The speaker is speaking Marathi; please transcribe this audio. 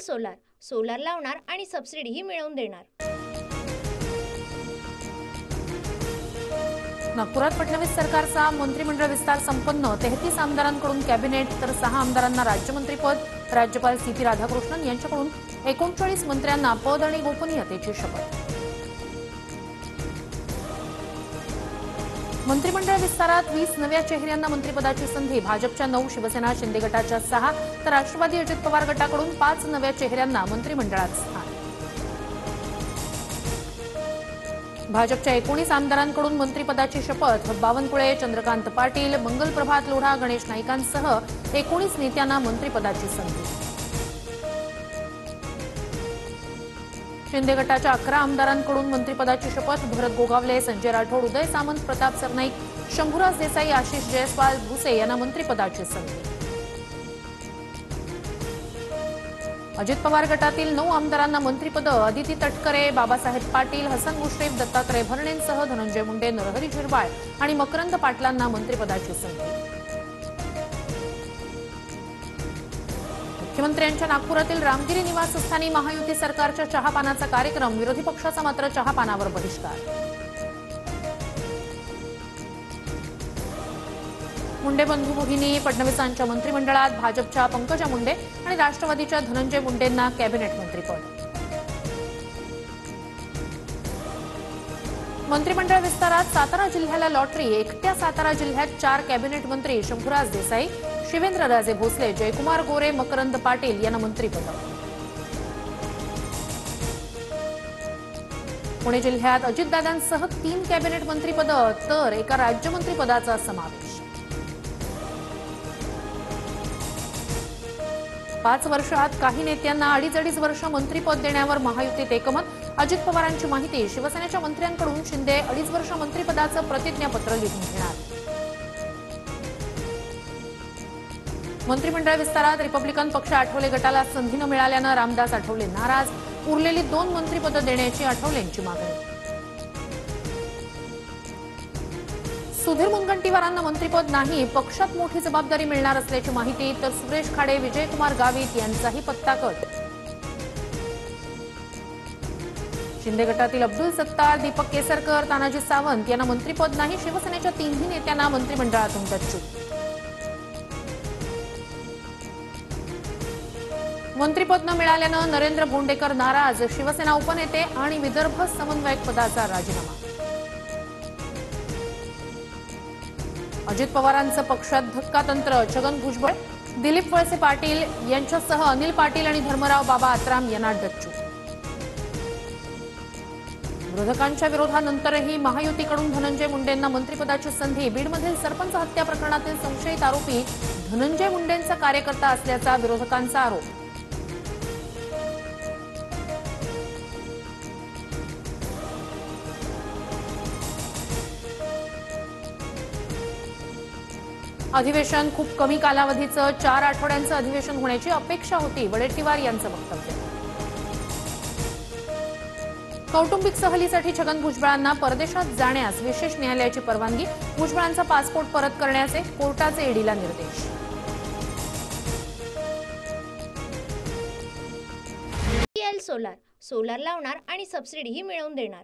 सोलार सोलार लावणार आणि सबसिडीही मिळवून देणार। नागपुरात फडणवीस सरकारचा मंत्रिमंडळ विस्तार संपन्न। 33 आमदारांकडून कॅबिनेट तर 6 आमदारांना राज्यमंत्रीपद। राज्यपाल सी.पी. राधाकृष्णन यांच्याकडून 39 मंत्र्यांना पद आणि गोपनीयतेची शपथ। मंत्रिमंडळ विस्तारात 20 नव्या चेहऱ्यांना मंत्रिपदाची संधी। भाजपच्या 9, शिवसेना शिंदे गटाच्या 6 तर राष्ट्रवादी अजित पवार गटाकडून 5 नव्या चेहऱ्यांना मंत्रिमंडळात स्थान। भाजपच्या 19 आमदारांकडून मंत्रिपदाची शपथ। बावनकुळे, चंद्रकांत पाटील, मंगलप्रभात लोढा, गणेश नाईकांसह 19 नेत्यांना मंत्रिपदाची संधी। शिंदे गटाच्या 11 आमदारांकडून मंत्रिपदाची शपथ। भरत गोगावले, संजय राठोड, उदय सामंत, प्रताप सरनाईक, शंभूराज देसाई, आशिष जयस्वाल, भुसे यांना मंत्रिपदाची संधी। अजित पवार गटातील 9 आमदारांना मंत्रिपद। अदिती तटकरे, बाबासाहेब पाटील, हसन मुश्रीफ, दत्तात्रय भरणेंसह धनंजय मुंडे, नरहरी झिरवाळ आणि मकरंद पाटलांना मंत्रिपदाची संधी। मुख्यमंत्र्यांच्या नागपुरातील रामगिरी निवासस्थानी महायुती सरकारच्या चहापानाचा कार्यक्रम। विरोधी पक्षाचा मात्र चहापानावर बहिष्कार। मुंडे बंधू भगिनी फडणवीसांच्या मंत्रिमंडळात। भाजपच्या पंकजा मुंडे आणि राष्ट्रवादीच्या धनंजय मुंडेंना कॅबिनेट मंत्रिपद। मंत्रिमंडळ विस्तारात सातारा जिल्ह्याला लॉटरी। एकट्या सातारा जिल्ह्यात 4 कॅबिनेट मंत्री शंभूराज देसाई, शिवेंद्रराजे भोसले, जयकुमार गोरे, मकरंद पाटील यांना मंत्रिपद। पुणे जिल्ह्यात अजितदादांसह 3 कॅबिनेट मंत्रिपद तर एका राज्यमंत्रिपदाचा समावेश। 5 वर्षात काही नेत्यांना अडीच वर्ष मंत्रिपद देण्यावर महायुतीत एकमत। अजित पवारांची माहिती। शिवसेनेच्या मंत्र्यांकडून शिंदे 2.5 वर्ष मंत्रिपदाचं प्रतिज्ञापत्र लिहून घेणार। मंत्रिमंडळ विस्तारात रिपब्लिकन पक्ष आठवले गटाला संधी न मिळाल्यानं रामदास आठवले नाराज। उरलेली 2 मंत्रिपदं देण्याची आठवलेंची मागणी। सुधीर मुनगंटीवारांना मंत्रिपद नाही, पक्षात मोठी जबाबदारी मिळणार असल्याची माहिती। तर सुरेश खाडे, विजयकुमार गावित यांचाही पत्ता कट। शिंदे गटातील अब्दुल सत्तार, दीपक केसरकर, तानाजी सावंत यांना मंत्रिपद नाही। शिवसेनेच्या 3ही नेत्यांना मंत्रिमंडळातून डच्चू। मंत्रिपद न मिळाल्यानं नरेंद्र भोंडेकर नाराज। शिवसेना उपनेते आणि विदर्भ समन्वयक पदाचा राजीनामा। अजित पवारांचं पक्षात धक्कातंत्र। छगन भुजबळ, दिलीप वळसे पाटील यांच्यासह अनिल पाटील आणि धर्मराव बाबा आत्राम यांना डच्चू। विरोधकांच्या विरोधानंतरही महायुतीकडून धनंजय मुंडेंना मंत्रिपदाची संधी। बीडमधील सरपंच हत्या प्रकरणातील संशयित आरोपी धनंजय मुंडेंचा कार्यकर्ता असल्याचा विरोधकांचा आरोप। अधिवेशन खूप कमी कालावधीचं 4 आठवड्यांचं अधिवेशन होण्याची अपेक्षा होती, वडेट्टीवार यांचं वक्तव्य। कौटुंबिक सहलीसाठी छगन भुजबळांना परदेशात जाण्यास विशेष न्यायालयाची परवानगी। भुजबळांचा पासपोर्ट परत करण्याचे कोर्टाचे ईडीला निर्देश। सोलार सोलार लावणार आणि सबसिडीही मिळवून देणार।